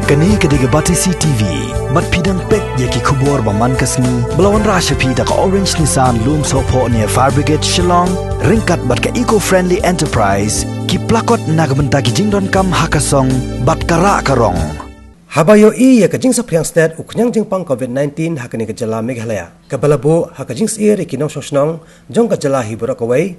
Kani kediga batisi TV, mat pidang pek yaki kubur baman kasni, belawan rasha pida ka Orange Nissan Loom Sopo near Fire Brigade Shillong, ringkat bat ka eco-friendly enterprise, ki plakot nagbenta ki jingdon kam hakasong, bat kara karong. Habayo ya kajing Saphriang state uknyang jingpang COVID-19 hakani kajala Meghalaya. Kabalabo hakajing sir ikinong sosnong jong kajala hibura kawai.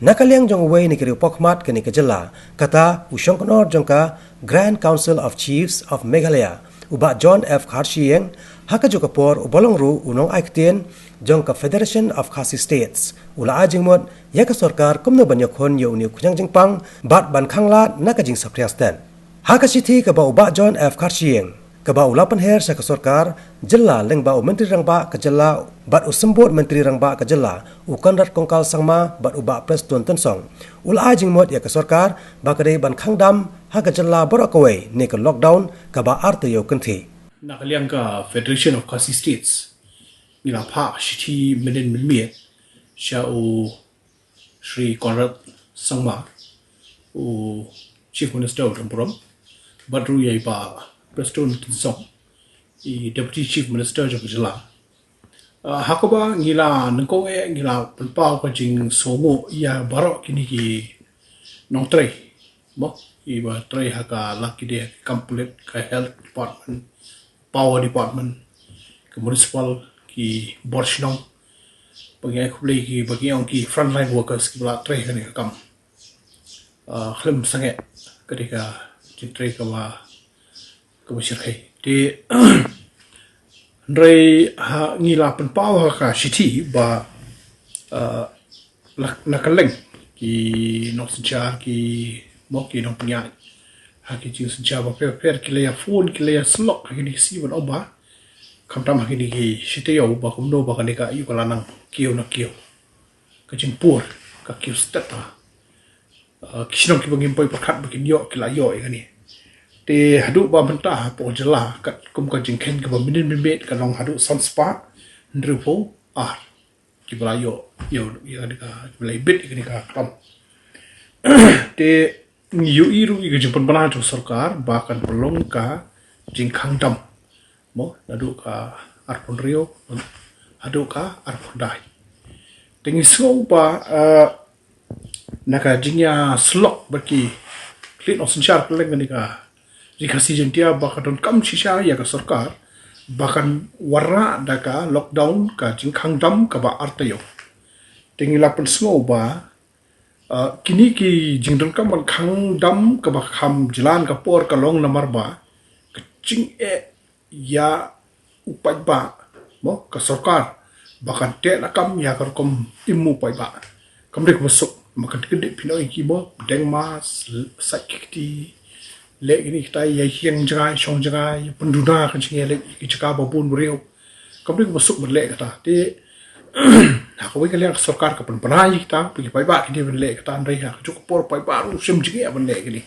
Nakaliang jong away ni kiri pokmat kani kajala kata usyong konor jong ka Grand Council of Chiefs of Meghalaya uba John F. Kharshiïing haka jo kapor ubolong ru unong aiktien jong ka Federation of Khasi States ula Jingmut ya ka sarkar kumno banyakon yo ni kunyang jingpang bat ban khanglat nakajing Saphriang state haka sithi ka ba uba John F. Kharshiïing ka ba ula panher sa ka sarkar jilla leng ba menteri rangba ka jilla bat usembut menteri rangba ka jilla ukanrat kongkal sangma bat uba preston tensong ula Jingmut ya ka sarkar ba kadai ban khangdam haka jilla borakawai ne ka lockdown ka ba artayo kanthi nakaliang ka Federation of Khasi States nila pa sithi menen milmiet sha u Sri Conrad Sangma u Chief Minister Rampuram badru yai ba Preston Tinsong i Deputy Chief Minister jong jila hakoba ngila nangko ngila penpau ka jing somo ya barok kini ki nong tray mo i ba tray haka laki dia complete ka health department power department ke municipal ki borshnong bagai kublai ki bagai ki frontline workers ki bla tray kan ka kam khlim sange ketika tray ka ba kebesyirkai di ndrai ha ngila penpau ka city ba nakaleng ki nok senjar ki mo ki nok punya ha ki jing senjar ba per ki le phone ki le slok ki ni si ban oba kam tam ki ni ki Taïew ba kumno ba ka yu ka lanang kiu na kiu ka jing pur ka kiu stata kisnong ki bangim poi pakhat ba ki yo ki la yo ka ni te hadu ba mentah po jela kat kum ka jingken ka ba minin mimet ka long hadu sunspark ndrupo ki bla yo ka bla bit ka kam te yu iru i ka jimpan bana jo sarkar ba kan pelong ka jingkhang dam mo hadu ka arpon rio hadu ka arpon dai tengi so ba naka jingya slok baki clean ocean shark leng ni ka jika si jentia bahkan kam sisa ya ka sarkar bahkan warna daka lockdown ka jingkhang dam ka ba artayo tingila pen smo ba kini ki jingdon kam ban khang dam ka ba kham jilan ka por ka long namar ba ka jing ya upai ba mo ka sarkar bahkan te na kam ya ka kom imu pai ba kam de ko masuk makan gede pinoi ki mo deng mas sakiti le ini kita ya hiang jagai shong jagai penduduk kan sini le kita babun beriau kami masuk berlek kata di aku bagi kalian sarkar ke penai kita pergi pai ba kini berlek kata andai ha cukup por pai ba lu sem jigi berlek kini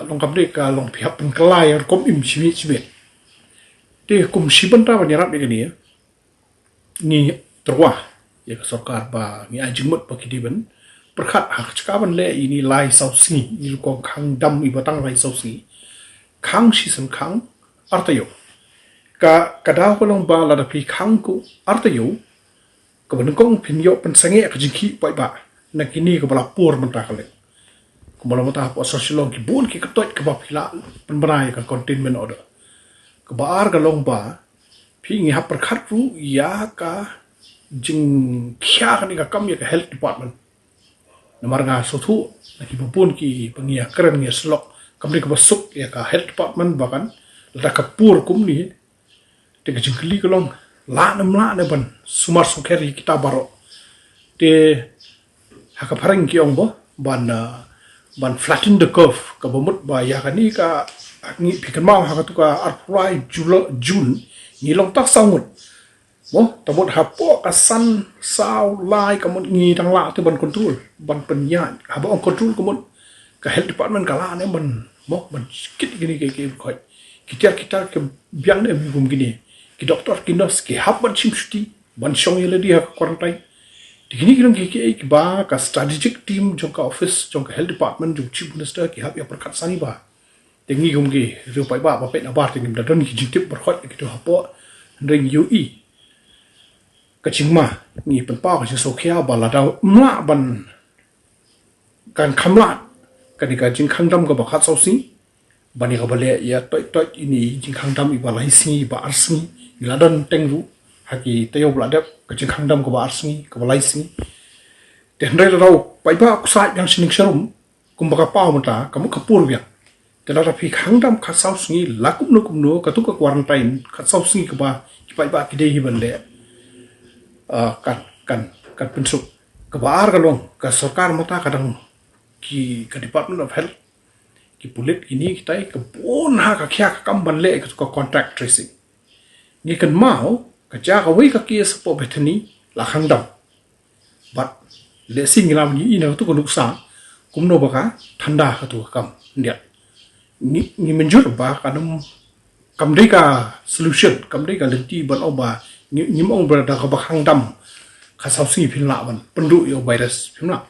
long kami ka long pihak pengkelai kom im simit di kum siban ta banyarap ni kini ni terwah ya sarkar ba ni Jingmut bagi diben perkat hak cakapan le ini lai sausi ni ko khang dam i batang lai sausi khang season khang artayo ka kadau ko long ba la da pi khang ku artayo ko benengkong pinyo pensange ka jingki pai ba na kini ko bala pur menta kale ko bala mata po sociolog ki bun ki katot ka ba pila penberai ka containment order ko ba ar ka long ba pi ngi hap perkat ru ya ka jing kya ka ni ka kam ya ka health department namar nga sotu lagi pun ki pengia keren ngia slok kamri ka basuk ya ka health department bahkan lada ka pur kum ni te ka jingkli kolong la ne ban sumar sukeri kita baro te haka parang ki ong bo ban flatten the curve ka bomut ba ya ka ni ka ngi pikan ma haka tu ka arprai june ni long tak sangut mo tamot hapo kasan saw lai kamot ngi tang la te ban control ban penyan haba on control kamot ka health department kala ne ban mo ban kit gini ke khoi kita ke biang ne bum gini ki doktor ki nurse ki hab ban chimshti ban shong yele dia quarantine digini kilang ki ba ka strategic team jong ka office jong ka health department jong chief minister ki hab ya perkat sani ba Tengi kumki riu pai ba pet na bar tingim da don ki jintip berkhot ki tu hapo ring UI ka chingma ni pen pa ka so khia ba la da ma ban kan khamla ka ni ka jing khangdam ka ba khat so si bani ka bale ya toi ini jing khangdam i ba lai si ba arsi la don tengru haki tayo bla da ka jing khangdam ka ba arsi ka ba lai si ten re la pai ba sa yang sining sharum kum ba ka pa mo ta ka mu ka pur biaแต่เราพี่ขังดำขัดเสาสิ่งลักกุมโนกระตุกกวารันไตน์ขัดเสาสิ่งกับว่าไปบ้ากิเดียบันเล่กันเป็นสุขกับว่าอาร์กันลงกับสการมาตากระดังกับ Department of Health กับ Police กินี่กิกับโอนหากับแค่กับบันเล่กับ Contact Tracing นี่กันมากับจ้ากับวิกับเกียร์สปอร์ตเบทนี้ลักขังดำบัดเล่สิ่งเรานี้อินเอาตุกนุกษากุมโนบกะทันดากับตัวกำเดียni menjur ba kanum kamdeka solution kamdeka lenti ban oba ni mong berada ka bakhang dam khasau si philna ban pendu yo virus philna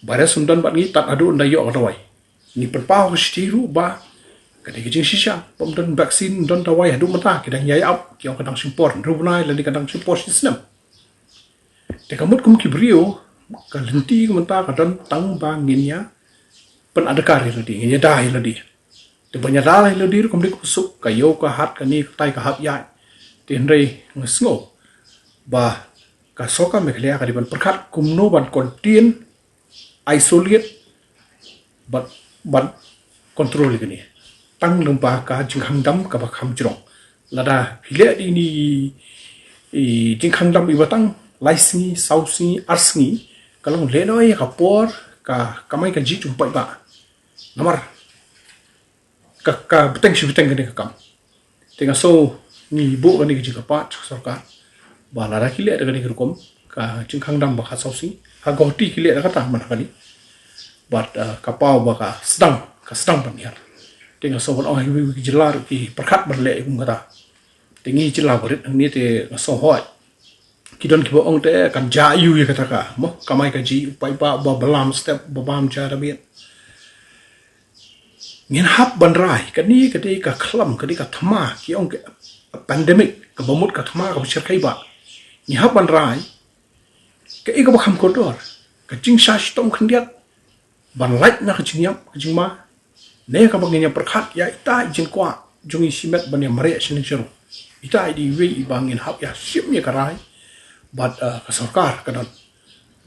virus sundan ban ni tat adu ndai yo dawai ni perpau ka stiru ba kade ki shisha pom don vaccine don dawai adu mata kidang yai up kyo kadang support rubnai lani kadang support system te kamut kum kibrio ka lenti mata kadang tang ba nginya pen adakar ladi nginya dai ladi banyak dah lalu diri kemudian kusuk kayu ke hat kani tai ke hap yai tenrei ngesngo bah kasoka mekhlea kadiban perkat kumno ban contain isolate but control gini tang lembah ka jingkhang dam ka bakham jrong lada phile di ni jingkhang dam ibatang laisni sausi arsni kalau le noi ka por ka kamai ka ji jumpai ba namar ka beteng gani kam tenga so ni bo gani ji ka pat sarkar ba la ra kile da gani rukom ka jingkhang dam ba kha sausi ha goti kile da kata man kali but ka pau ba ka sedang ban yar tenga so bon oi wi jilar ki prakhat ban le kum kata tengi jila borit ni te so hoi kidon ki bo ong te kan ja yu ye kata ka mo kamai ka ji pai ba balam step babam ja da biet ngin hap ban rai kani kadi ka khlam kadi ka thama ki ong pandemic ka bomut ka thama ka bchar kai ba ni hap ban rai ka e ka bakham ko dor ka jing sha stom khndiat ban lait na ka jingyam ka jingma ne ka bangnya prakhat ya ita jing kwa jungi simet ban ya mare shin chiru ita di we bangin hap ya sim ya ka rai but ka sarkar ka don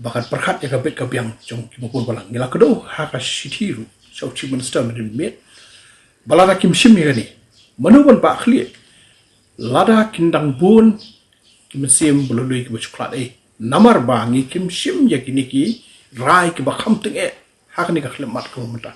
bakat prakhat ya ka bet ka biang jong ki mokul balang ngila ka do ha ka shithiru so chief minister min met balada kim shim ni manuban ba khli lada kindang bun kim sim bulului ki bachuklat namar ba ngi kim shim ya ki rai ki ba kham ting ha ka ni ka khlemat ko mata